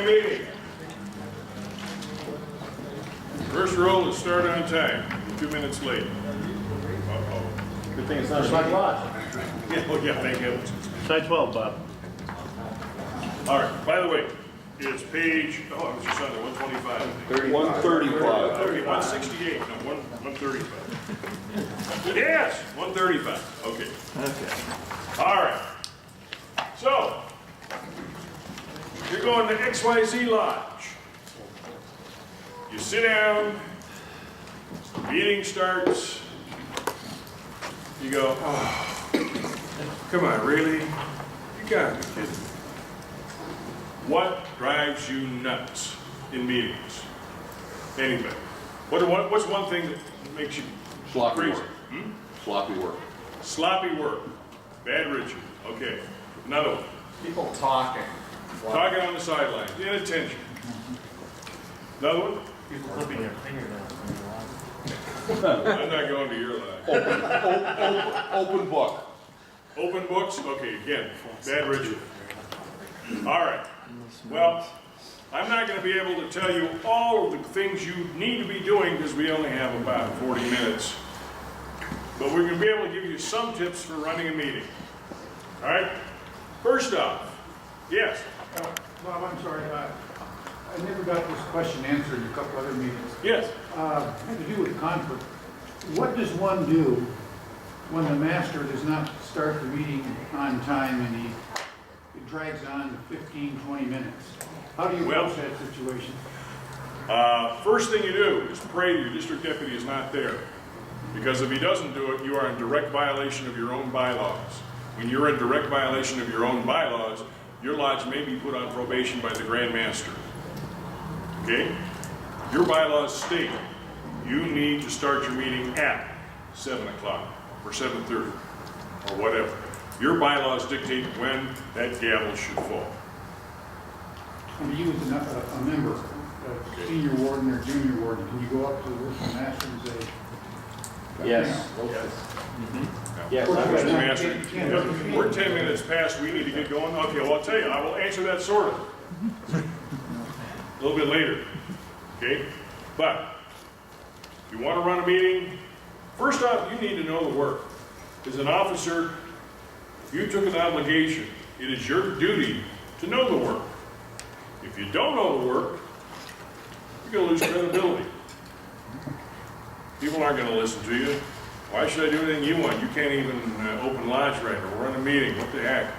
Morning meeting. First rule is start on time. 2 minutes late. Uh-oh. Good thing it's not Side Lodge. Yeah, oh yeah, thank heavens. Side 12, Bob. All right, by the way, it's page, oh, I was just on there, 125. I think. 135. Okay, 168, no, 135. Yes, 135, okay. Okay. All right. So, you're going to XYZ Lodge. You sit down, meeting starts, you go, oh, come on, really? You gotta be kidding me. What drives you nuts in meetings? Anybody? What's one thing that makes you Sloppy crazy? work. Sloppy work. Sloppy work. Bad ritual. Okay. Another one. People talking. Talking on the sidelines. Inattention. Another one? People flipping their fingernails. I'm not going to your line. Open book. Open books? Okay, again, bad ritual. All right. Well, I'm not going to be able to tell you all of the things you need to be doing because we only have about 40 minutes. But we're going to be able to give you some tips for running a meeting. All right? First off, yes. Bob, I'm sorry, I never got this question answered in a couple other meetings. Yes. Had to do with conflict. What does one do when the master does not start the meeting on time and it drags on to 15, 20 minutes? How do you approach that situation? First thing you do is pray your district deputy is not there. Because if he doesn't do it, you are in direct violation of your own bylaws. When you're in direct violation of your own bylaws, your lodge may be put on probation by the Grand Master. Okay? Your bylaws state you need to start your meeting at 7 o'clock or 7:30 or whatever. Your bylaws dictate when that gavel should fall. When you as a member, a senior warden or junior warden, can you go up to the master and say, Yes. Yes. Mr. Master, we're 10 minutes past, we need to get going. Okay, well, I'll tell you, I will answer that sort of a little bit later. Okay? But if you want to run a meeting, first off, you need to know the work. As an officer, if you took an obligation, it is your duty to know the work. If you don't know the work, you're going to lose credibility. People aren't going to listen to you. Why should I do anything you want? You can't even open lodge right or run a meeting. What the heck?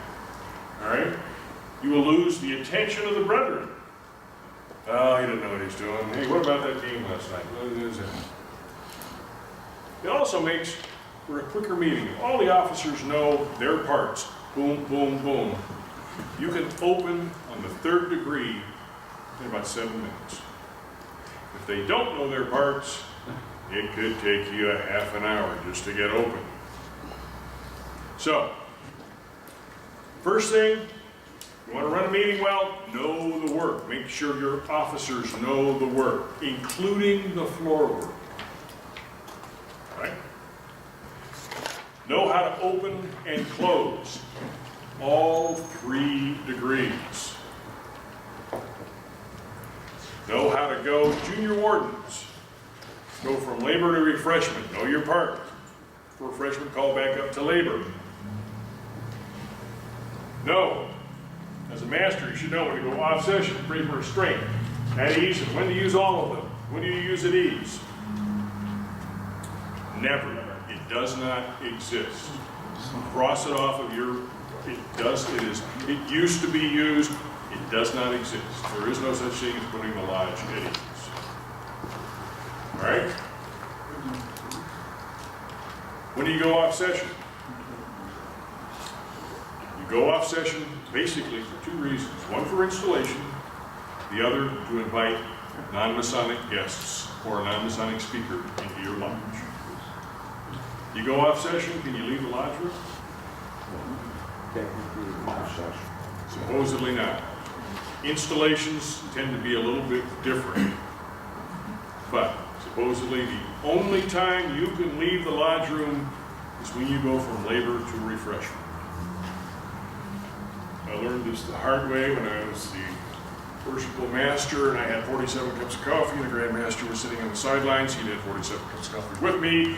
All right? You will lose the attention of the brethren. Oh, he didn't know what he's doing. Hey, what about that game last night? What is it? It also makes for a quicker meeting. If all the officers know their parts, boom, boom, boom, you can open on the 3rd degree in about 7 minutes. If they don't know their parts, it could take you a half an hour just to get open. So, first thing, you want to run a meeting well, know the work. Make sure your officers know the work, including the floor work. Right? Know how to open and close all 3 degrees. Know how to go, junior wardens. Go from labor to refreshment. Know your part. For refreshment, call back up to labor. No. As a master, you should know when to go off session, free for restraint, at ease, and when to use all of them. When do you use at ease? Never. It does not exist. Cross it off of your, it used to be used, it does not exist. There is no such thing as putting the lodge at ease. All right? When do you go off session? You go off session basically for 2 reasons. One for installation, the other to invite non-Masonic guests or a non-Masonic speaker into your lodge. You go off session, can you leave the lodge room? Supposedly not. Installations tend to be a little bit different, but supposedly the only time you can leave the lodge room is when you go from labor to refreshment. I learned this the hard way when I was the worshipful master, and I had 47 cups of coffee, and the Grand Master was sitting on the sidelines. He had 47 cups of coffee with me.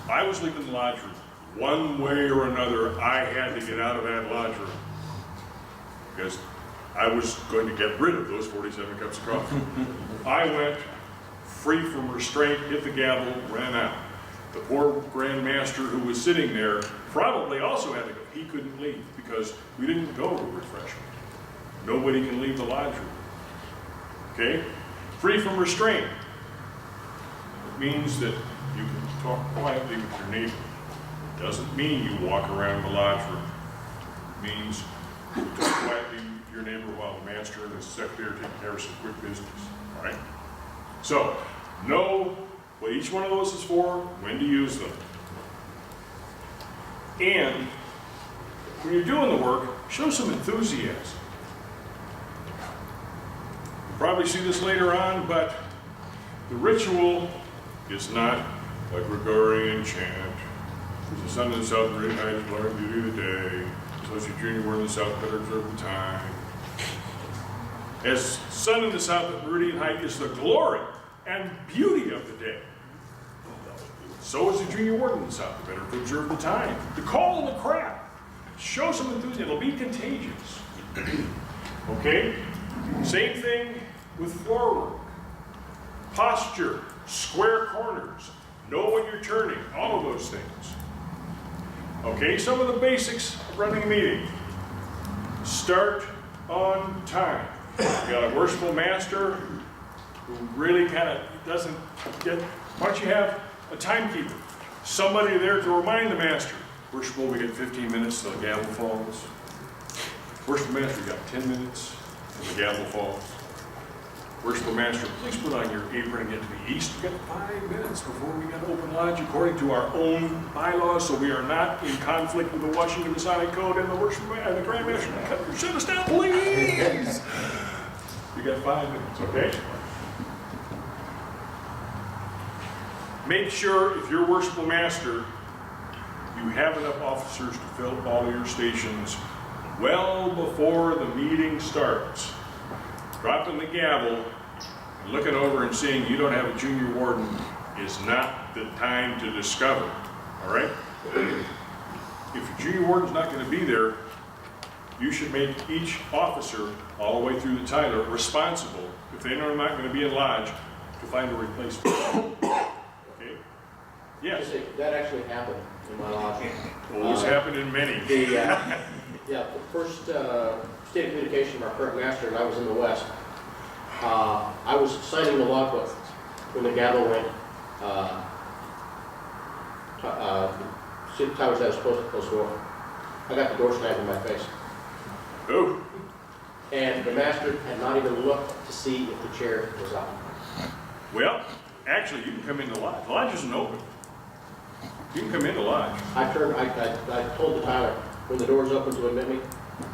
I was leaving the lodge room. One way or another, I had to get out of that lodge room because I was going to get rid of those 47 cups of coffee. I went free from restraint, hit the gavel, ran out. The poor Grand Master who was sitting there probably also had to go. He couldn't leave because we didn't go to refreshment. Nobody can leave the lodge room. Okay? Free from restraint. It means that you can talk quietly with your neighbor. It doesn't mean you walk around the lodge room. It means you talk quietly with your neighbor while the master and the secretary are taking care of some quick business. All right? So, know what each one of those is for, when to use them. And when you're doing the work, show some enthusiasm. You'll probably see this later on, but the ritual is not like Gregorian chant. The sun in the south, great night is blurring beauty of the day. Associate junior word in the south, better observe the time. As sun in the south at meridian height is the glory and beauty of the day. So is the junior ward in the south, better to observe the time. The call and the crowd. Show some enthusiasm, it'll be contagious. Okay? Same thing with floor work. Posture, square corners, know when you're turning, all of those things. Okay, some of the basics of running a meeting. Start on time. You got a worshipful master who really kind of doesn't get, why don't you have a timekeeper? Somebody there to remind the master. Worshipful, we get 15 minutes till the gavel falls. Worshipful master, you got 10 minutes till the gavel falls. Worshipful master, please put on your apron and get to the east. We got 5 minutes before we got open lodge according to our own bylaws, so we are not in conflict with the Washington Masonic Code and the worshipful and the Grand Master. Shut us down, please! You got 5 minutes, okay? Make sure, if you're worshipful master, you have enough officers to fill all of your stations well before the meeting starts. Dropping the gavel, and looking over and seeing you don't have a junior warden is not the time to discover, all right? If your junior warden's not going to be there, you should make each officer, all the way through the Tyler, responsible, if they know they're not going to be in lodge, to find a replacement. Okay? Yes? That actually happened in my lodge. Well, it's happened in many. The first state of communication of our current master, and I was in the west. I was signing the logbook when the gavel went. Tyler said I was supposed to close the door. I got the door slammed in my face. Oh. And the master had not even looked to see if the chair was up. Well, actually, you can come into lodge. The lodge isn't open. You can come into lodge. I told the Tyler, when the door's open to admit me,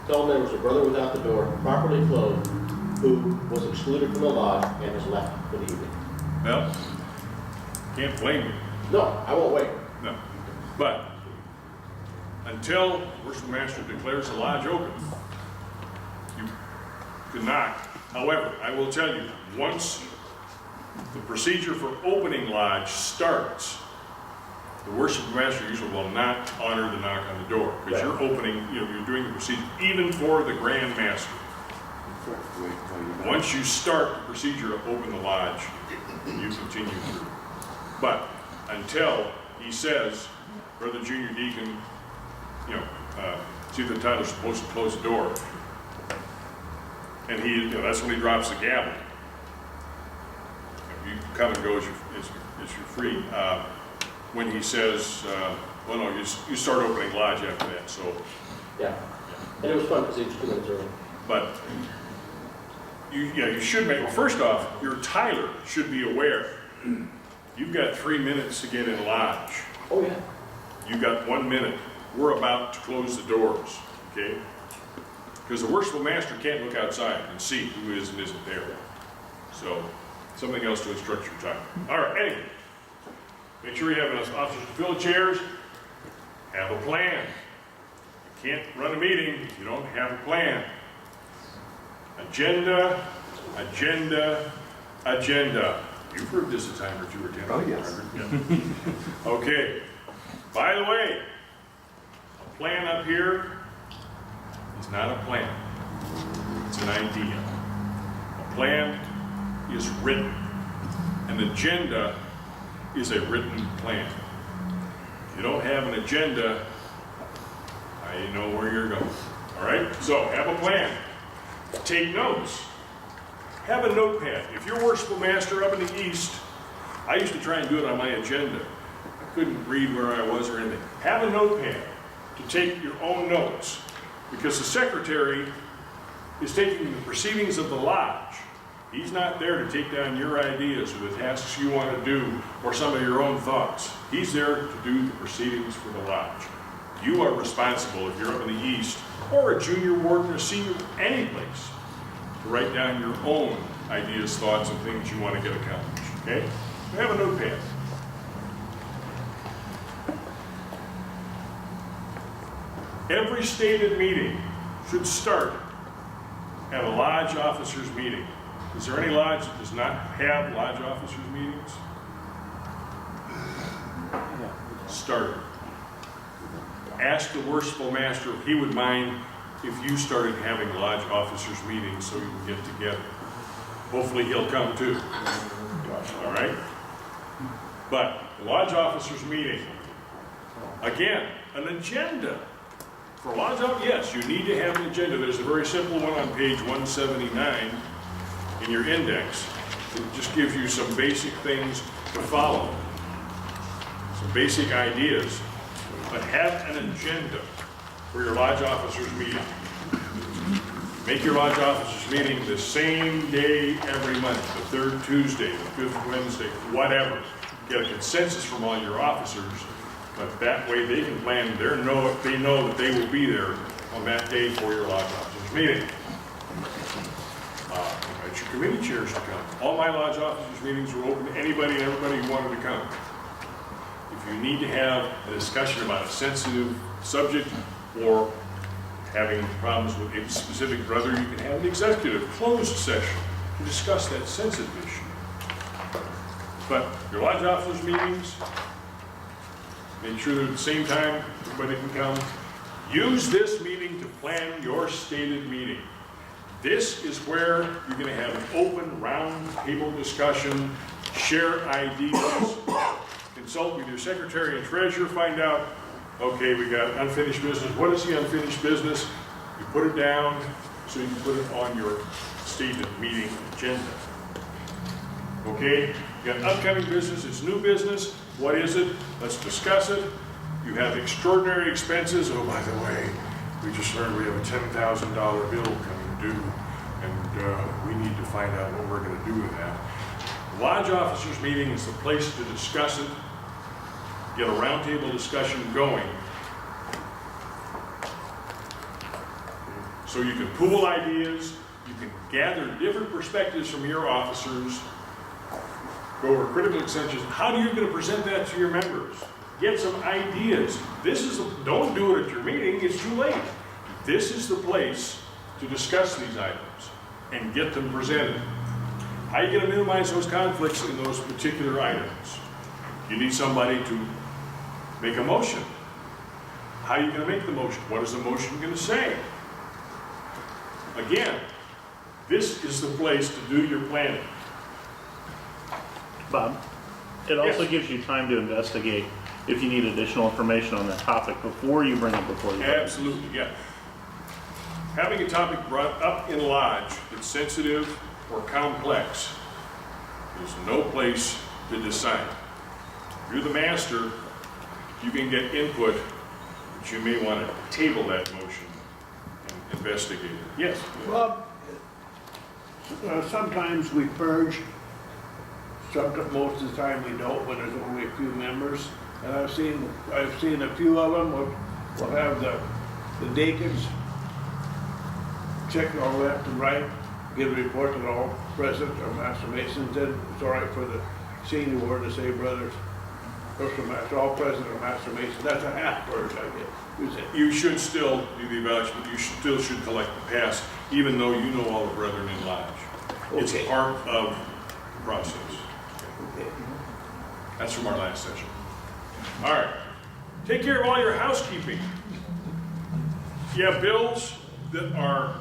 tell him there was a brother without the door, properly clothed, who was excluded from the lodge and has left for the evening. Well, can't blame you. No, I won't wait. No. But until worshipful master declares the lodge open, you can knock. However, I will tell you, once the procedure for opening lodge starts, the worshipful master usually will not honor the knock on the door because you're opening, you're doing the procedure, even for the Grand Master. Once you start the procedure to open the lodge, you continue through. But until he says, Brother Junior Deacon, see that Tyler's supposed to close the door, and that's when he drops the gavel. You come and go as you're free. When he says, well, no, you start opening lodge after that. So, Yeah, and it was fun because it was 2 minutes early. but you should make. Well, first off, your Tyler should be aware. You've got 3 minutes to get in lodge. Oh, yeah. You've got 1 minute. We're about to close the doors. Okay? Because the worshipful master can't look outside and see who is and isn't there. So, something else to instruct your time. All right. Anyway. Make sure you have enough officers to fill the chairs. Have a plan. You can't run a meeting if you don't have a plan. Agenda, Agenda, agenda. You've heard this a time or two or ten. Oh, yes. Yeah. Okay. By the way, a plan up here is not a plan. It's an idea. A plan is written. An agenda is a written plan. If you don't have an agenda, I know where you're going. All right? So have a plan. Take notes. Have a notepad. If you're worshipful master up in the east, I used to try and do it on my agenda. I couldn't read where I was or anything. Have a notepad to take your own notes, because the secretary is taking the proceedings of the lodge. He's not there to take down your ideas or the tasks you want to do or some of your own thoughts. He's there to do the proceedings for the lodge. You are responsible, if you're up in the east, or a junior warden or senior, any place, to write down your own ideas, thoughts, and things you want to get accomplished, okay? So have a notepad. Every stated meeting should start at a lodge officers meeting. Is there any lodge that does not have lodge officers meetings? Start it. Ask the worshipful master if he would mind if you started having lodge officers meetings so you can get together. Hopefully he'll come too. All right? But the lodge officers meeting, again, an agenda. For lodge officers, yes, you need to have an agenda. There's a very simple one on page 179 in your index. It just gives you some basic things to follow, some basic ideas. But have an agenda for your lodge officers meeting. Make your lodge officers meeting the same day every month, the third Tuesday, the fifth Wednesday, whatever. Get a consensus from all your officers, but that way they can plan they know that they will be there on that day for your lodge officers meeting. Invite your committee chairs to come. All my lodge officers meetings were open to anybody and everybody who wanted to come. If you need to have a discussion about a sensitive subject or having problems with a specific brother, you can have an executive closed session to discuss that sensitive issue. But your lodge officers meetings, make sure they're at the same time, everybody can come. Use this meeting to plan your stated meeting. This is where you're going to have an open round table discussion, share ideas, consult with your secretary and treasurer, find out, okay, we got unfinished business. What is the unfinished business? You put it down so you can put it on your stated meeting agenda. Okay, you got upcoming business, it's new business. What is it? Let's discuss it. You have extraordinary expenses. Oh, by the way, we just learned we have a $10,000 bill coming due, and we need to find out what we're going to do with that. Lodge officers meeting is the place to discuss it, get a roundtable discussion going, so you can pool ideas, you can gather different perspectives from your officers, go over critical extensions. How are you going to present that to your members? Get some ideas. Don't do it at your meeting, it's too late. This is the place to discuss these items and get them presented. How are you going to minimize those conflicts in those particular items? You need somebody to make a motion. How are you going to make the motion? What is the motion going to say? Again, this is the place to do your planning. Bob, it also Yes. gives you time to investigate if you need additional information on that topic before you bring it before you. Absolutely, yeah. Having a topic brought up in lodge that's sensitive or complex is no place to decide. If you're the master, you can get input, but you may want to table that motion and investigate it. Yes? Well, sometimes we purge, most of the time we don't, when there's only a few members. And I've seen a few of them, will have the deacons check all left and right, give a report to all present or master masons. Then it's all right for the senior ward to say, brothers, master, all present or master masons. That's a half purge, I guess. You should still do the evaluation, but you still should collect the past, even though you know all the brethren in lodge. It's Okay. part of the process. That's from our last session. All right. Take care of all your housekeeping. You have bills that are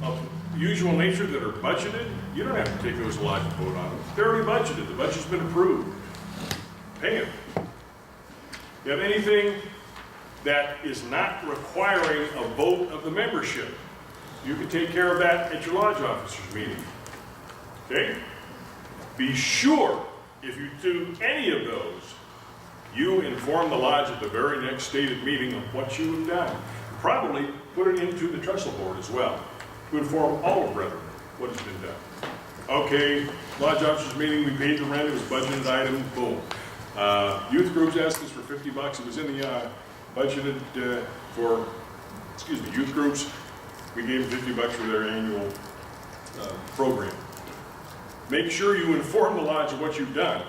of usual nature that are budgeted. You don't have to take those alive and vote on them. They're already budgeted. The budget's been approved. Pay them. You have anything that is not requiring a vote of the membership, you can take care of that at your lodge officers meeting. Okay? Be sure, if you do any of those, you inform the lodge at the very next stated meeting of what you have done. Probably put it into the trestle board as well, to inform all of brethren what has been done. Okay, lodge officers meeting, we paid the rent, it was budgeted item, boom. Youth groups asked us for $50, it was in the budgeted for, youth groups. We gave them $50 for their annual program. Make sure you inform the lodge of what you've done,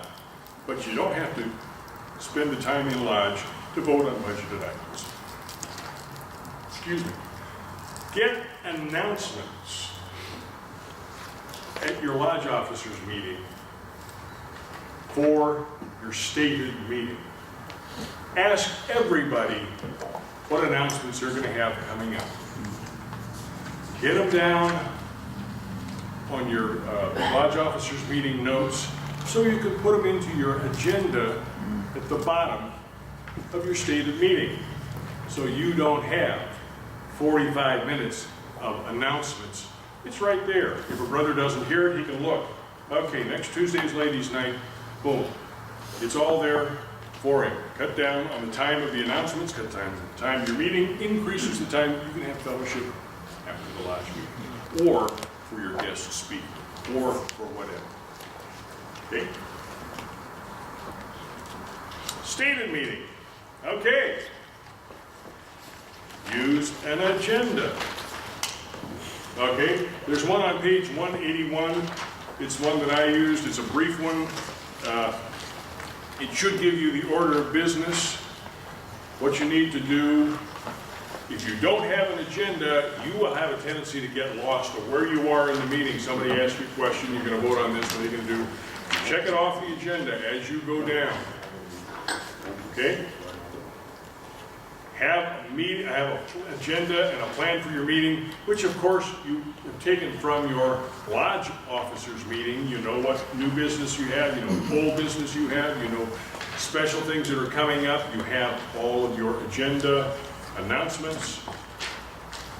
but you don't have to spend the time in lodge to vote on budgeted items. Excuse me. Get announcements at your lodge officers meeting for your stated meeting. Ask everybody what announcements they're going to have coming up. Get them down on your lodge officers meeting notes so you can put them into your agenda at the bottom of your stated meeting. So you don't have 45 minutes of announcements. It's right there. If a brother doesn't hear it, he can look. Okay, next Tuesday's ladies' night, boom. It's all there for him. Cut down on the time of the announcements, cut down on the time of your meeting, increases the time you can have fellowship after the lodge meeting, or for your guests to speak, or for whatever. Okay? Stated meeting. Okay. Use an agenda. Okay, there's one on page 181. It's one that I used. It's a brief one. It should give you the order of business, what you need to do. If you don't have an agenda, you will have a tendency to get lost of where you are in the meeting. Somebody asks you a question, you're going to vote on this, what are you going to do? Check it off the agenda as you go down. Okay? Have an agenda and a plan for your meeting, which of course you have taken from your lodge officers meeting. You know what new business you have, you know what old business you have, you know special things that are coming up. You have all of your agenda announcements.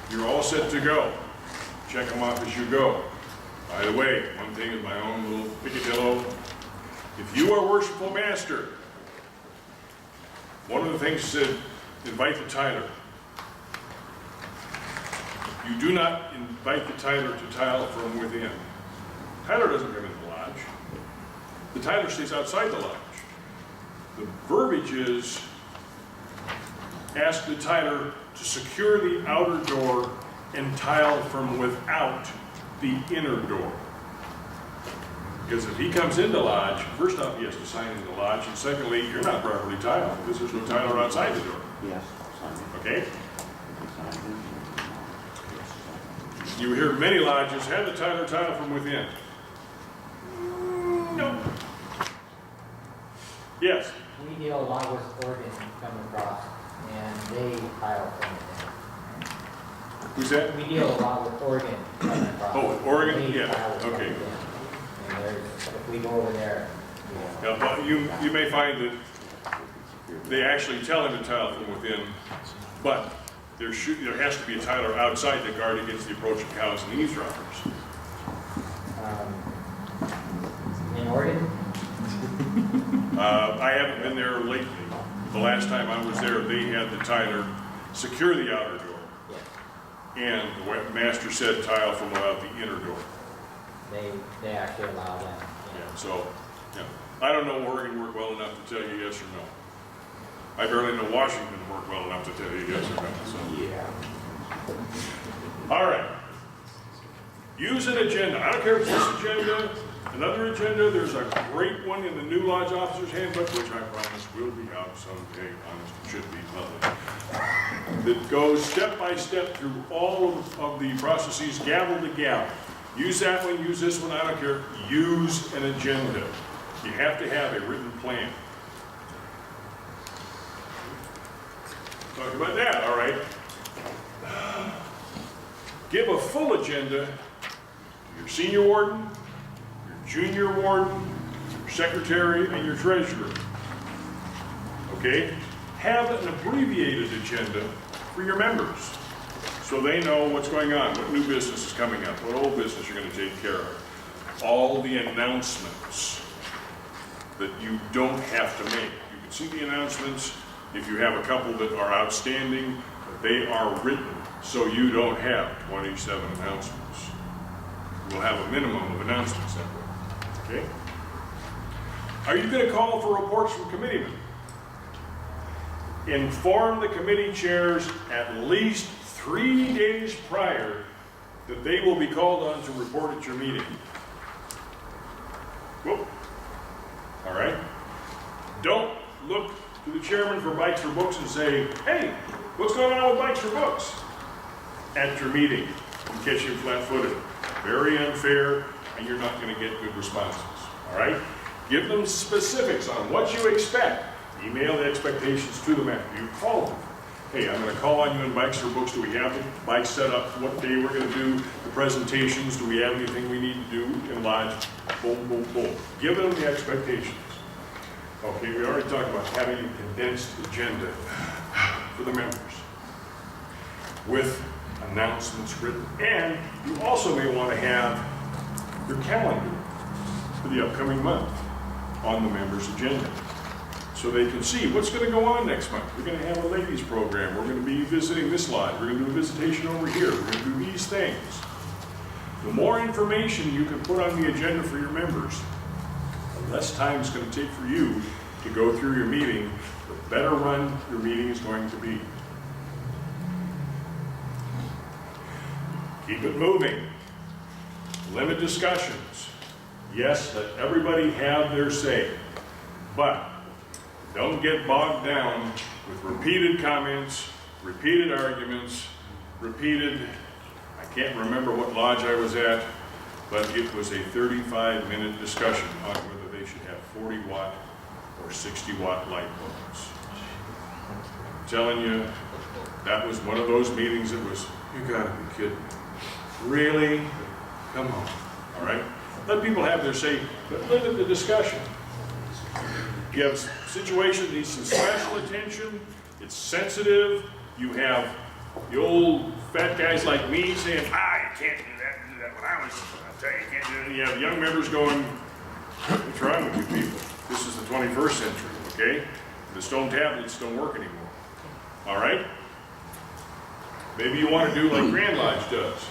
You're all set to go. Check them off as you go. By the way, one thing is my own little picadillo. If you are worshipful master, one of the things said, invite the tither. You do not invite the tither to tithe from within. Tither doesn't come in the lodge. The tither stays outside the lodge. The verbiage is, ask the tither to secure the outer door and tithe from without the inner door. Because if he comes into lodge, first off, he has to sign into lodge, and secondly, you're not properly tithed because there's no tither outside the door. Yes. Okay? You hear many lodges have the tither tithe from within. No. Yes. We deal a lot with Oregon coming across, and they tile from within. Who's that? We deal a lot with Oregon coming across. Oh, with Oregon? They Yeah, tile from okay. within. And there's, if we go over there, Yeah, but you may find that they actually tell him to tile from within, but there has to be a tiler outside to guard against the approach of cows and eavesdroppers. in Oregon, I haven't been there lately. The last time I was there, they had the tiler secure the outer door, yes, and the master said tile from without the inner door. they actually allow that. Yeah, so, yeah. I don't know Oregon work well enough to tell you yes or no. I barely know Washington work well enough to tell you yes or no, so. Yeah. All right. Use an agenda. I don't care if it's this agenda, another agenda. There's a great one in the new Lodge Officers Handbook, which I promise will be out someday. Honest, it should be public. That goes step by step through all of the processes, gavel to gavel. Use that one, use this one, I don't care. Use an agenda. You have to have a written plan. Talk about that, all right. Give a full agenda to your senior warden, your junior warden, your secretary, and your treasurer. Okay? Have an abbreviated agenda for your members so they know what's going on, what new business is coming up, what old business you're going to take care of. All the announcements that you don't have to make. You can see the announcements if you have a couple that are outstanding, but they are written so you don't have 27 announcements. You'll have a minimum of announcements that way. Okay? Are you going to call for reports from committeemen? Inform the committee chairs at least 3 days prior that they will be called on to report at your meeting. Whoop. All right? Don't look to the chairman for Bikes for Books and say, hey, what's going on with Bikes for Books? At your meeting, and catch you flat-footed. Very unfair, and you're not going to get good responses. All right? Give them specifics on what you expect. Email the expectations to them after you call them. Hey, I'm going to call on you in Bikes for Books. Do we have the bikes set up? What day we're going to do the presentations? Do we have anything we need to do in Lodge? Boom, boom, boom. Give them the expectations. Okay, we already talked about having a condensed agenda for the members with announcements written. And you also may want to have your calendar for the upcoming month on the members' agenda, so they can see what's going to go on next month. We're going to have a ladies program. We're going to be visiting this lodge. We're going to do a visitation over here. We're going to do these things. The more information you can put on the agenda for your members, the less time it's going to take for you to go through your meeting, the better run your meeting is going to be. Keep it moving. Limit discussions. Yes, let everybody have their say, but don't get bogged down with repeated comments, repeated arguments, I can't remember what lodge I was at, but it was a 35-minute discussion on whether they should have 40-watt or 60-watt light bulbs. I'm telling you, that was one of those meetings that was, you gotta be kidding me. Really? Come on, all right? Let people have their say, but limit the discussion. You have a situation that needs some special attention, it's sensitive, you have the old fat guys like me saying, you can't do that when I was, I'll tell you, you can't do that. You have young members going, what's wrong with you people? This is the 21st century, okay? The stone tablets don't work anymore, all right? Maybe you want to do like Grand Lodge does.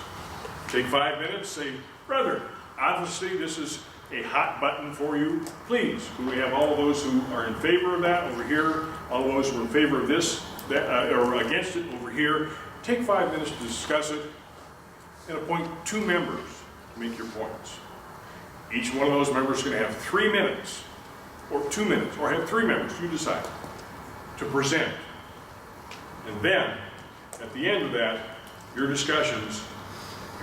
Take 5 minutes, say, brother, obviously this is a hot button for you. Please, can we have all of those who are in favor of that over here, all of those who are in favor of this, that, or against it over here. Take 5 minutes to discuss it and appoint 2 members to make your points. Each one of those members is going to have 3 minutes, or 2 minutes, or have 3 members, you decide, to present. And then, at the end of that, your discussions,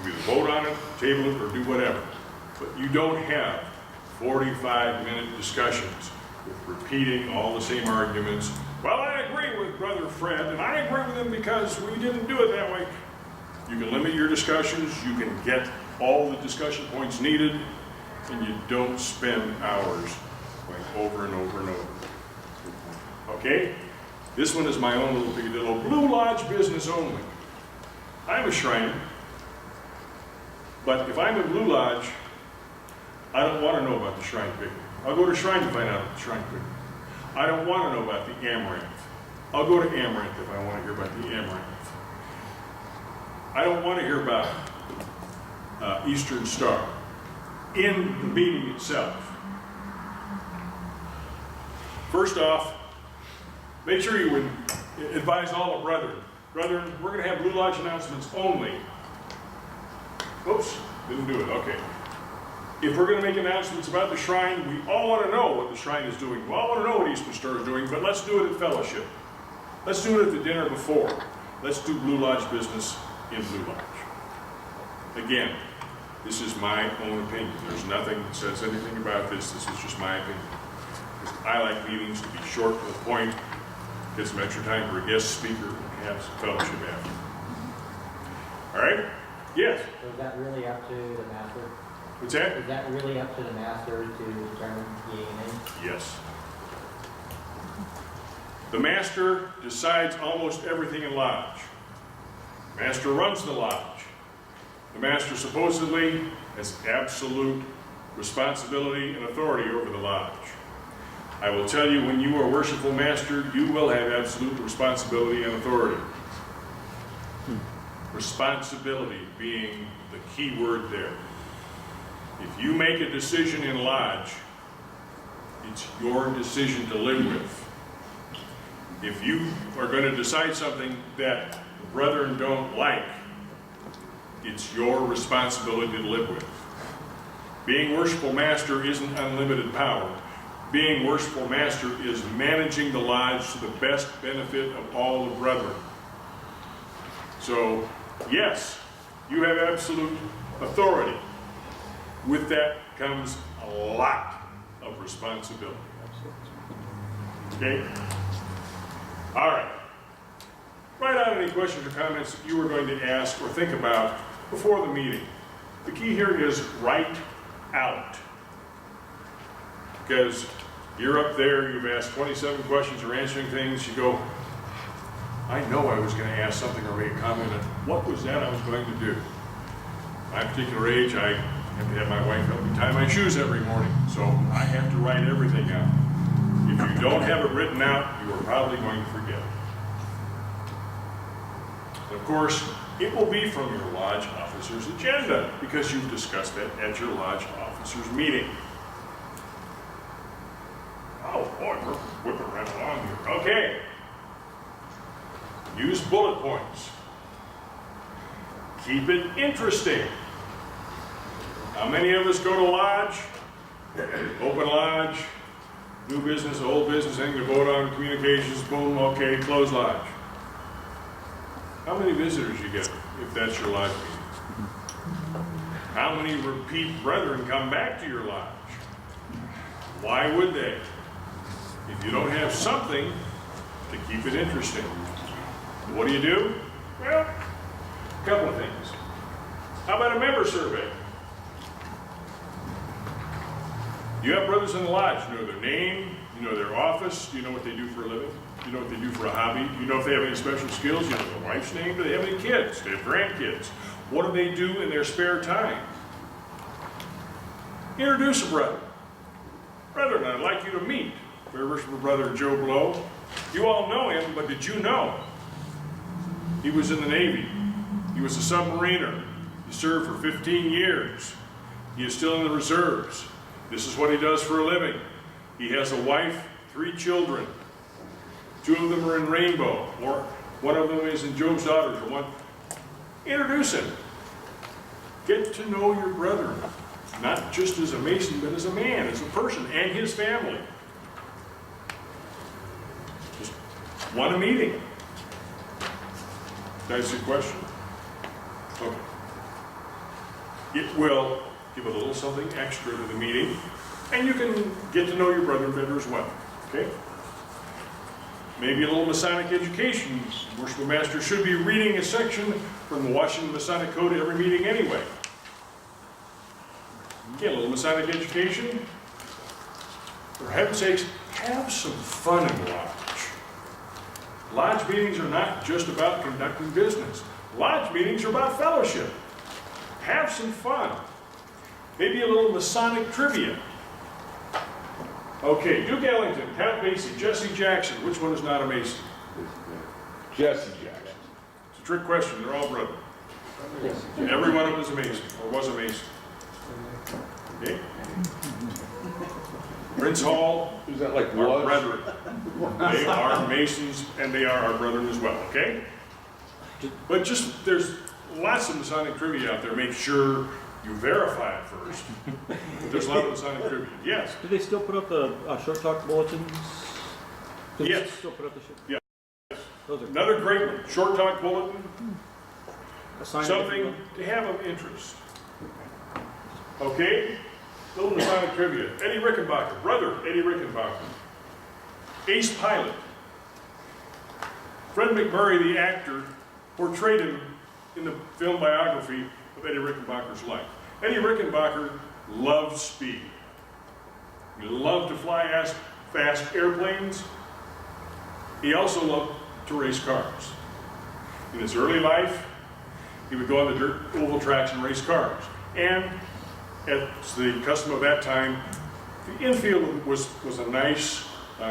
you either vote on it, table it, or do whatever. But you don't have 45-minute discussions with repeating all the same arguments. Well, I agree with Brother Fred, and I agree with him because we didn't do it that way. You can limit your discussions, you can get all the discussion points needed, and you don't spend hours going over and over and over. Okay? This one is my own little Blue Lodge business only. I'm a Shriner, but if I'm in Blue Lodge, I don't want to know about the Shrine picnic. I'll go to Shrine to find out about the Shrine picnic. I don't want to know about the Amaranth. I'll go to Amaranth if I want to hear about the Amaranth. I don't want to hear about Eastern Star in the meeting itself. First off, make sure you would advise all the brethren. Brethren, we're going to have Blue Lodge announcements only. Oops, didn't do it, okay. If we're going to make announcements about the Shrine, we all want to know what the Shrine is doing. We all want to know what Eastern Star is doing, but let's do it at fellowship. Let's do it at the dinner before. Let's do Blue Lodge business in Blue Lodge. Again, This is my own opinion. There's nothing that says anything about this. This is just my opinion. Because I like meetings to be short to the point, get some extra time for a guest speaker, and have some fellowship after. All right? Yes? So is that really up to the master? What's that? Is that really up to the master to determine yea and nay? Yes. The master decides almost everything in lodge. Master runs the lodge. The master supposedly has absolute responsibility and authority over the lodge. I will tell you, when you are worshipful master, you will have absolute responsibility and authority. Responsibility being the key word there. If you make a decision in lodge, it's your decision to live with. If you are going to decide something that the brethren don't like, it's your responsibility to live with. Being worshipful master isn't unlimited power. Being worshipful master is managing the lodge to the best benefit of all the brethren. So, yes, you have absolute authority. With that comes a lot of responsibility. Okay? All right. Write out any questions or comments that you were going to ask or think about before the meeting. The key here is write out. Because you're up there, you've asked 27 questions or answering things, you go, I know I was going to ask something or make a comment on what was that I was going to do. My particular age, I have to have my wife help me tie my shoes every morning, so I have to write everything out. If you don't have it written out, you are probably going to forget it. And of course, it will be from your lodge officer's agenda because you've discussed that at your lodge officer's meeting. Oh boy, we're whipping right along here. Okay. Use bullet points. Keep it interesting. How many of us go to lodge? Open lodge, new business, old business, anything to vote on, communications, boom, okay, close lodge. How many visitors you get if that's your lodge meeting? How many repeat brethren come back to your lodge? Why would they? If you don't have something to keep it interesting, what do? Well, a couple of things. How about a member survey? You have brothers in the lodge. You know their name, you know their office, you know what they do for a living, you know what they do for a hobby, you know if they have any special skills, you know their wife's name, do they have any kids, do they have grandkids? What do they do in their spare time? Introduce a brother. Brethren, I'd like you to meet Very Worshipful Brother Joe Blow. You all know him, but did you know he was in the Navy? He was a submariner. He served for 15 years. He is still in the reserves. This is what he does for a living. He has a wife, 3 children. 2 of them are in Rainbow, or one of them is in Job's Daughters. Or one. Introduce him. Get to know your brethren, not just as a Mason, but as a man, as a person, and his family. Just want a meeting. That's your question? Okay. It will give a little something extra to the meeting, and you can get to know your brethren better as well, okay? Maybe a little Masonic education. Worshipful Master should be reading a section from the Washington Masonic Code at every meeting anyway. Again, a little Masonic education. For heaven's sakes, have some fun in lodge. Lodge meetings are not just about conducting business. Lodge meetings are about fellowship. Have some fun. Maybe a little Masonic trivia. Okay, Duke Ellington, Count Basie, Jesse Jackson. Which one is not a Mason? Jesse Jackson. It's a trick question. They're all brethren. Every one of them is a Mason, or was a Mason. Okay? Prince Hall Is that like are was? brethren. They are Masons, and they are our brethren as well, okay? But just, there's lots of Masonic trivia out there. Make sure you verify it first. But there's a lot of Masonic trivia. Yes? Do they still put up the short talk bulletins? Do they Yes. Still put up the short? Yes. Those are Another great one, short talk bulletin, assigned something to have of interest. Okay? Little Masonic trivia. Eddie Rickenbacker, brother Eddie Rickenbacker. Ace Pilot. Fred McMurray, the actor, portrayed him in the film biography of Eddie Rickenbacker's life. Eddie Rickenbacker loved speed. He loved to fly fast airplanes. He also loved to race cars. In his early life, he would go on the dirt oval tracks and race cars. And as the custom of that time, the infield was a nice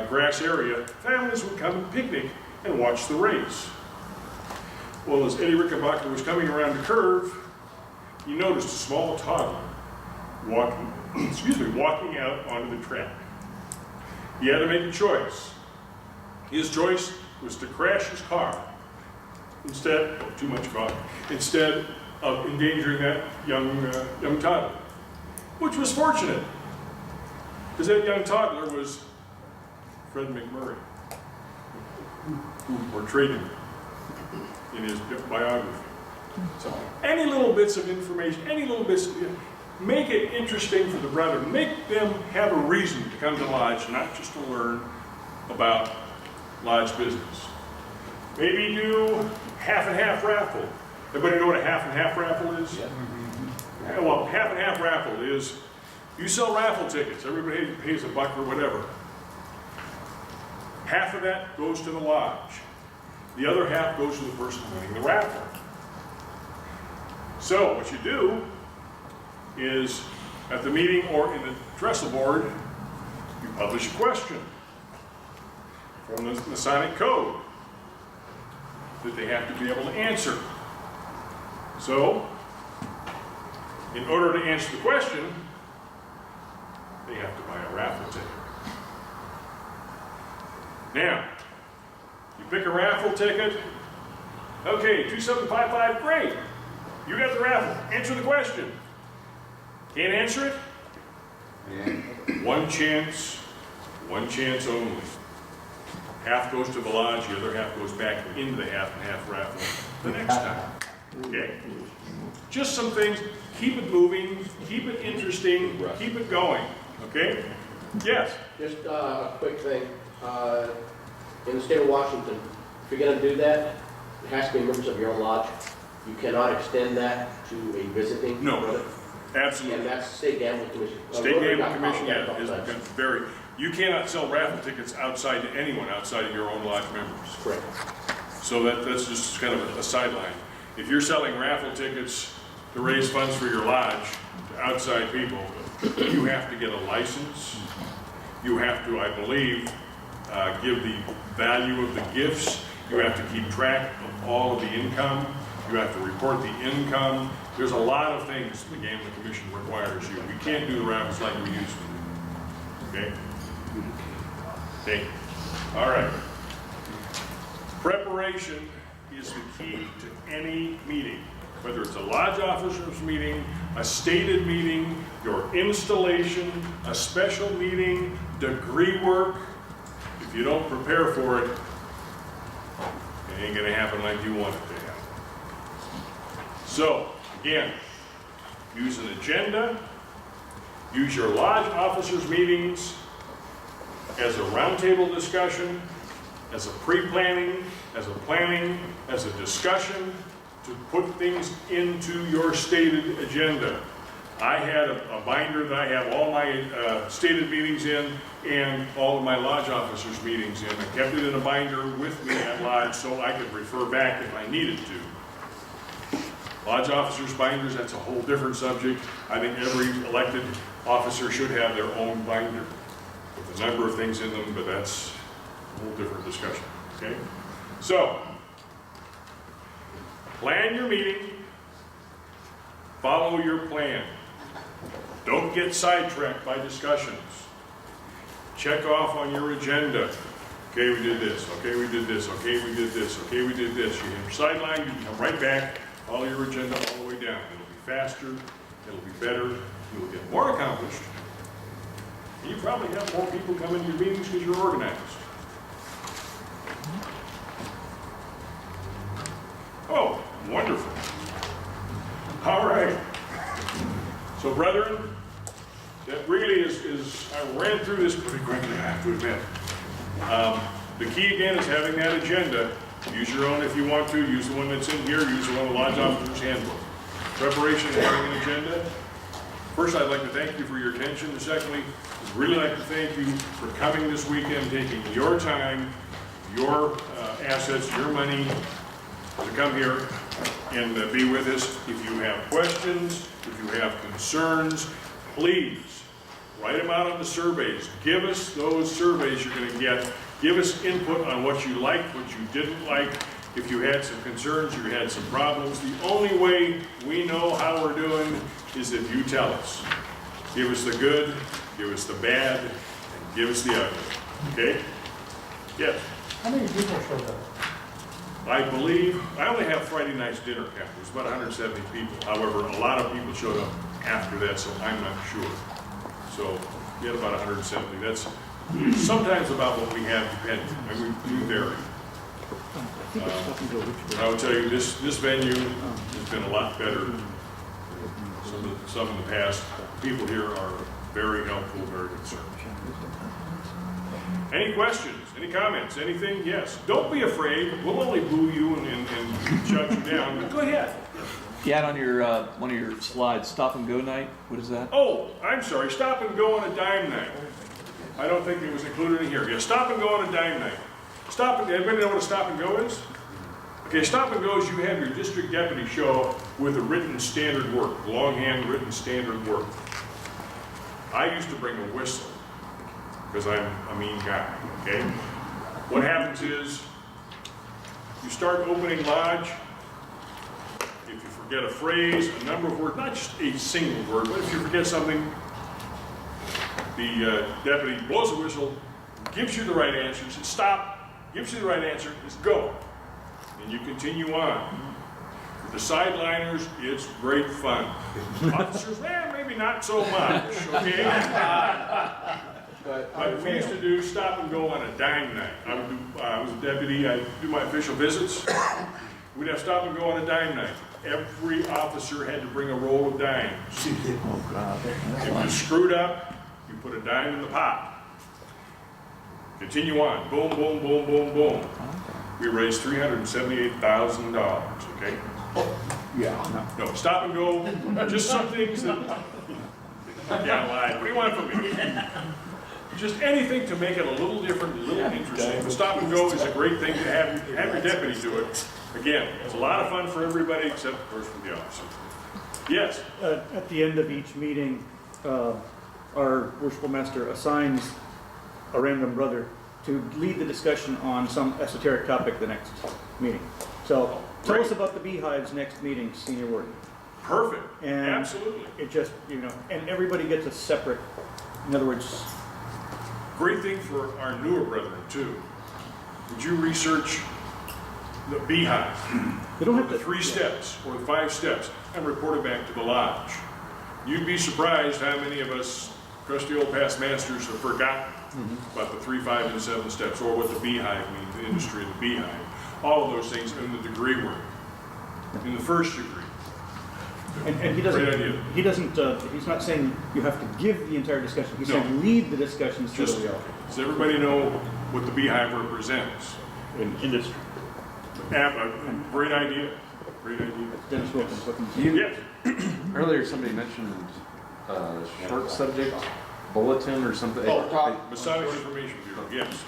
grass area. Families would come and picnic and watch the race. Well, as Eddie Rickenbacker was coming around the curve, he noticed a small toddler walking out onto the track. He had to make a choice. His choice was to crash his car instead of endangering that young toddler, which was fortunate, because that young toddler was Fred McMurray, who portrayed him in his biography. So, any little bits of information, make it interesting for the brethren. Make them have a reason to come to Lodge, not just to learn about Lodge business. Maybe do half and half raffle. Everybody know what a half and half raffle is? Yeah. Well, half and half raffle is you sell raffle tickets. Everybody pays $1 or whatever. Half of that goes to the Lodge. The other half goes to the person winning the raffle. So what you do is at the meeting or in the trestle board, you publish a question from the Masonic Code that they have to be able to answer. So, in order to answer the question, they have to buy a raffle ticket. Now, you pick a raffle ticket. Okay, 2755, great. You got the raffle. Answer the question. Can't answer it? One chance only. Half goes to the Lodge, the other half goes back into the half and half raffle the next time. Okay? Just some things. Keep it moving, keep it interesting, keep it going. Okay? Yes? Just a quick thing. In the state of Washington, if you're going to do that, it has to be members of your own lodge. You cannot extend that to a visiting brother. Absolutely. And that's State Gambling Commission. State Gambling Commission, yeah, is very. You cannot sell raffle tickets outside to anyone outside of your own lodge members. Correct. So that's just kind of a sideline. If you're selling raffle tickets to raise funds for your lodge to outside people, you have to get a license. You have to, I believe, give the value of the gifts. You have to keep track of all of the income. You have to report the income. There's a lot of things the Gambling Commission requires you. We can't do the raffles like we used to. Okay? Okay. All right. Preparation is the key to any meeting. Whether it's a lodge officers meeting, a stated meeting, your installation, a special meeting, degree work, if you don't prepare for it, it ain't gonna happen like you want it to happen. So, again, use an agenda, use your lodge officers meetings as a roundtable discussion, as a pre-planning, as a planning, as a discussion, to put things into your stated agenda. I had a binder that I have all my stated meetings in and all of my lodge officers meetings in. I kept it in a binder with me at lodge so I could refer back if I needed to. Lodge officers binders, that's a whole different subject. I think every elected officer should have their own binder with a number of things in them, but that's a whole different discussion, okay? So, plan your meeting, follow your plan. Don't get sidetracked by discussions. Check off on your agenda. Okay, we did this. Okay, we did this. Okay, we did this. Okay, we did this. You hit your sideline, you can come right back, follow your agenda all the way down. It'll be faster, it'll be better, you'll get more accomplished. And you probably have more people come into your meetings because you're organized. Oh, wonderful. All right. So, brethren, that really is, I ran through this pretty quickly, I have to admit. The key again is having that agenda. Use your own if you want to, use the one that's in here, use the one in the Lodge Officer's Handbook. Preparation of having an agenda. First, I'd like to thank you for your attention. And secondly, I'd really like to thank you for coming this weekend, taking your time, your assets, your money to come here and be with us. If you have questions, if you have concerns, please write them out on the surveys. Give us those surveys you're going to get. Give us input on what you liked, what you didn't like. If you had some concerns, you had some problems, the only way we know how we're doing is if you tell us. Give us the good, give us the bad, and give us the ugly. Okay? Yes? How many people showed up? I believe, I only have Friday night's dinner count. It was about 170 people. However, a lot of people showed up after that, so I'm not sure. So, we had about 170. That's sometimes about what we have depending. And we vary. I will tell you, this venue has been a lot better than some in the past. People here are very helpful, very concerned. Any questions, any comments, anything? Yes. Don't be afraid. We'll only boo you and shut you down, but go ahead. You had on your one of your slides, stop and go night. What is that? Oh, I'm sorry, stop and go on a dime night. I don't think it was included in here. Yeah, stop and go on a dime night. Anybody know what a stop and go is? Okay, stop and go is you have your district deputy show up with a written standard work, longhand written standard work. I used to bring a whistle because I'm a mean guy, okay? What happens is you start opening lodge. If you forget a phrase, a number of words, not just a single word, but if you forget something, the deputy blows a whistle, gives you the right answer, says stop, gives you the right answer, says go. And you continue on. For the sideliners, it's great fun. Officers, maybe not so much, okay? But we used to do stop and go on a dime night. I was a deputy, I'd do my official visits. We'd have stop and go on a dime night. Every officer had to bring a roll of dimes. Oh God. If you screwed up, you put a dime in the pot. Continue on. Boom, boom, boom, boom, boom. We raised $378,000, okay? Yeah. No, stop and go, just some things that, yeah, I lied. What do you want from me? Just anything to make it a little different, a little interesting. The stop and go is a great thing to have your deputy do it. Again, it's a lot of fun for everybody except, of course, for the officer. Yes? At the end of each meeting, our worshipful master assigns a random brother to lead the discussion on some esoteric topic the next meeting. So tell us about the beehives next meeting, Senior Warden. Perfect. And Absolutely. it just, and everybody gets a separate, in other words, Great thing for our newer brethren, too. Would you research the beehive? they don't have The to. 3 steps or the 5 steps and report it back to the lodge. You'd be surprised how many of us crusty old past masters have forgotten about the 3, 5, and 7 steps, or what the beehive means, the industry of the beehive. All of those things in the degree work, in the first degree. And he Great idea. he's not saying you have to give the entire discussion. He's No. saying lead the discussion so Just, that we all. does everybody know what the beehive represents? In industry. Great idea. Great idea. Dennis Wilkins, looking. Yes. Earlier, somebody mentioned short subject bulletin or something. Oh, Masonic Information Bureau, yes.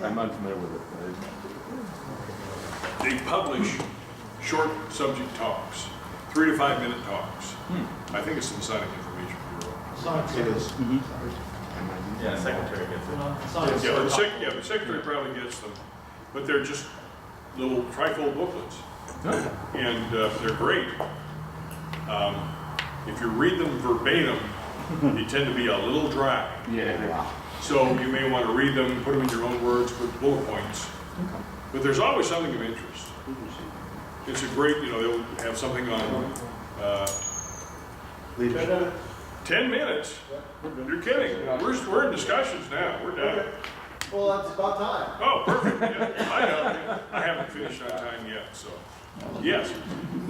I'm unfamiliar with it. They publish short subject talks, 3 to 5 minute talks. I think it's the Masonic Information Bureau. It is. Yeah, secretary gets it. Yeah, the secretary probably gets them, but they're just little trifold booklets. And they're great. If you read them verbatim, they tend to be a little dry. Yeah. So you may want to read them, put them in your own words, put bullet points. But there's always something of interest. It's a great, they'll have something on Leadership. 10 minutes. You're kidding. We're in discussions now. We're done. Well, that's about time. Oh, perfect. Yeah, I know. I haven't finished on time yet, so. Yes,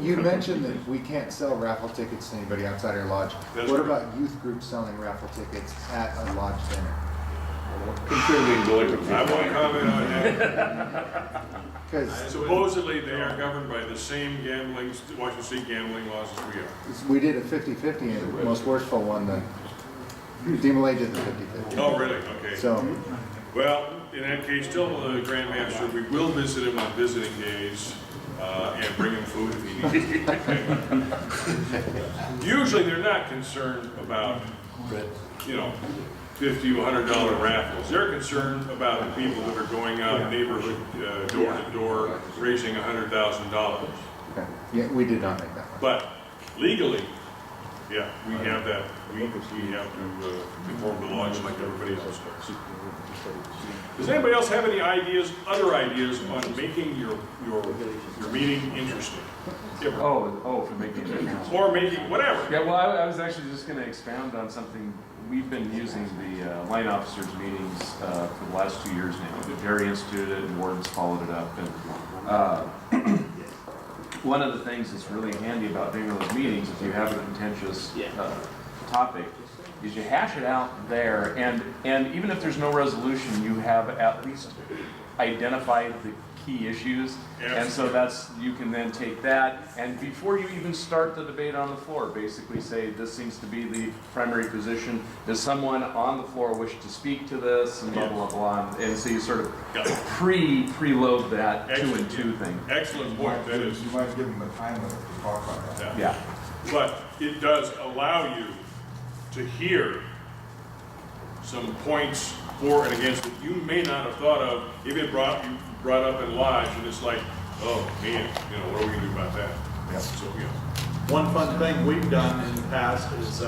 You mentioned that we can't sell raffle tickets to anybody outside our lodge. That's What correct. about youth groups selling raffle tickets at a lodge dinner? Contributing delinquency. I won't comment on that. Because Supposedly, they are governed by the same gambling, Washington State gambling laws as we are. we did a 50-50 and the most worstful one, the DMLA did the 50-50. Oh, really? Okay. So, Well, in that case, tell the Grand Master we will visit him on visiting days and bring him food if he needs. Usually, they're not concerned about, you know, $50 to $100 raffles. They're concerned about the people that are going out neighborhood, door to door, raising $100,000. okay. Yeah, we did not make that one. But legally, yeah, we have that. We have to conform to the laws like everybody else does. Does anybody else have any ideas, other ideas on making your meeting interesting? Yeah, Oh, for making it. or making whatever. Yeah, well, I was actually just gonna expound on something. We've been using the line officers meetings for the last 2 years now. Jerry instituted it and Warden's followed it up. And one of the things that's really handy about doing those meetings, if you have a contentious topic, is you hash it out there, and even if there's no resolution, you have at least identified the key issues. And so you can then take that, and before you even start the debate on the floor, basically say, this seems to be the primary position. Does someone on the floor wish to speak to this? And blah, blah, blah. And so you sort of preload that two and two thing. Excellent point, that is. You might give them a time limit to talk about that. Yeah. But it does allow you to hear some points for and against that you may not have thought of if it brought up in lodge, and it's like, oh man, you know, what are we gonna do about that? Yeah. So, yeah. One fun thing we've done in the past is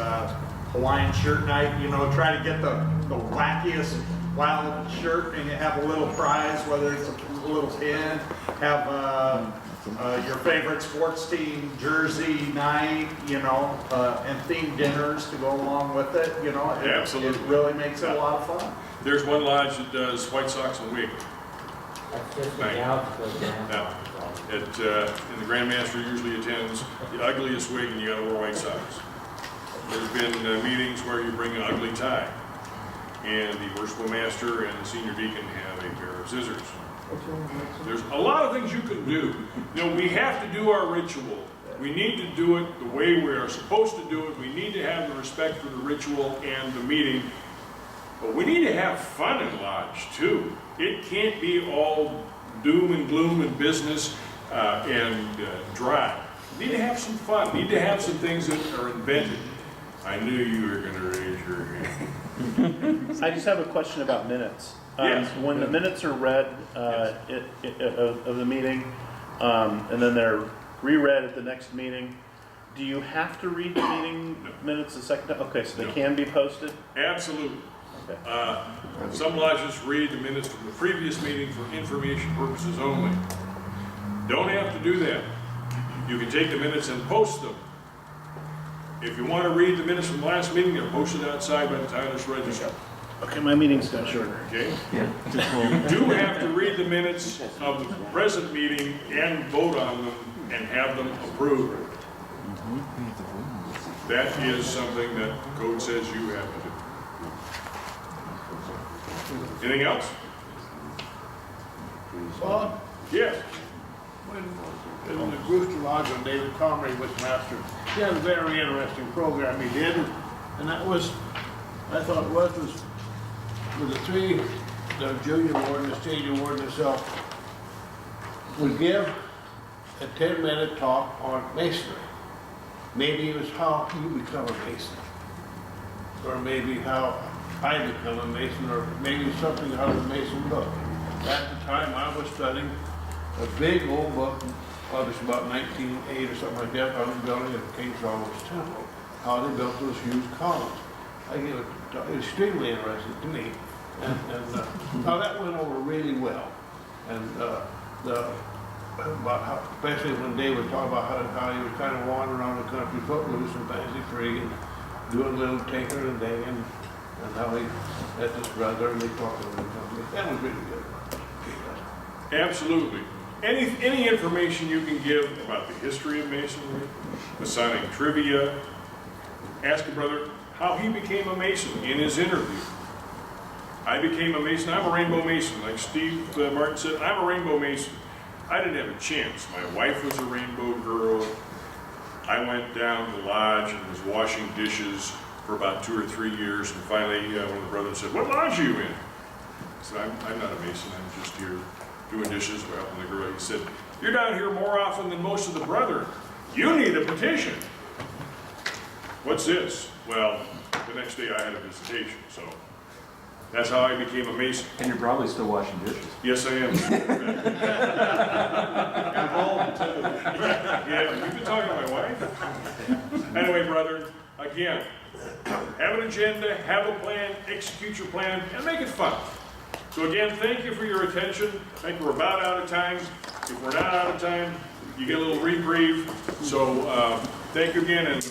Hawaiian shirt night, you know, try to get the wackiest wild shirt and you have a little prize, whether it's a little pin, have your favorite sports team jersey night, you know, and themed dinners to go along with it, you know. Absolutely. It really makes it a lot of fun. There's one lodge that does White Sox and wig. That's just the Thank you. gals go down. Now, and the Grand Master usually attends the ugliest wig and you gotta wear white socks. There's been meetings where you bring an ugly tie, and the worshipful master and the senior deacon have a pair of scissors. There's a lot of things you can do. You know, we have to do our ritual. We need to do it the way we are supposed to do it. We need to have the respect for the ritual and the meeting. But we need to have fun in lodge too. It can't be all doom and gloom and business and dry. We need to have some fun. We need to have some things that are invented. I knew you were going to raise your hand. I just have a question about minutes. Yes. When the minutes are read of the meeting, and then they're reread at the next meeting, do you have to read the meeting minutes a second time? Okay, so they can be posted? Absolutely. Okay. Some lodges read the minutes from the previous meeting for information purposes only. Don't have to do that. You can take the minutes and post them. If you want to read the minutes from the last meeting, they're posted outside by the Titus Register. Okay, my meeting's got shorter. Okay? You do have to read the minutes of the present meeting and vote on them and have them approved. That is something that code says you have to do. Anything else? Bob, Yes. when in the Brewster Lodge when David Comrie was master, he had a very interesting program he did, and that was, I thought was with the three, the junior warden, the senior warden himself, would give a 10-minute talk on masonry. Maybe it was how you become a mason, or maybe how I become a mason, or maybe something how the mason book. At the time, I was studying a big old book, published about 1908 or something like that, on the building of King Solomon's Temple, how they built those huge columns. It was extremely interesting to me, and now that went over really well. And about how, especially when Dave was talking about how he was kind of wandering around the country footloose and fancy free and doing a little tinkering and digging, and how he met this brother and they talked about the company. That was really good. Absolutely. any information you can give about the history of Masonry, Masonic trivia, ask a brother how he became a Mason in his interview. I became a Mason. I'm a Rainbow Mason. Like Steve Martin said, I'm a Rainbow Mason. I didn't have a chance. My wife was a Rainbow girl. I went down to the lodge and was washing dishes for about 2 or 3 years, and finally one of the brothers said, "What lodge are you in?" I said, I'm not a Mason. I'm just here doing dishes or helping the girl. He said, "You're down here more often than most of the brethren. You need a petition." What's this? Well, the next day I had a visitation, so that's how I became a Mason. And you're probably still washing dishes. Yes, I am. And home too. Yeah, you've been talking to my wife. Anyway, brother, again, have an agenda, have a plan, execute your plan, and make it fun. So again, thank you for your attention. I think we're about out of time. If we're not out of time, you get a little reprieve. So thank you again, and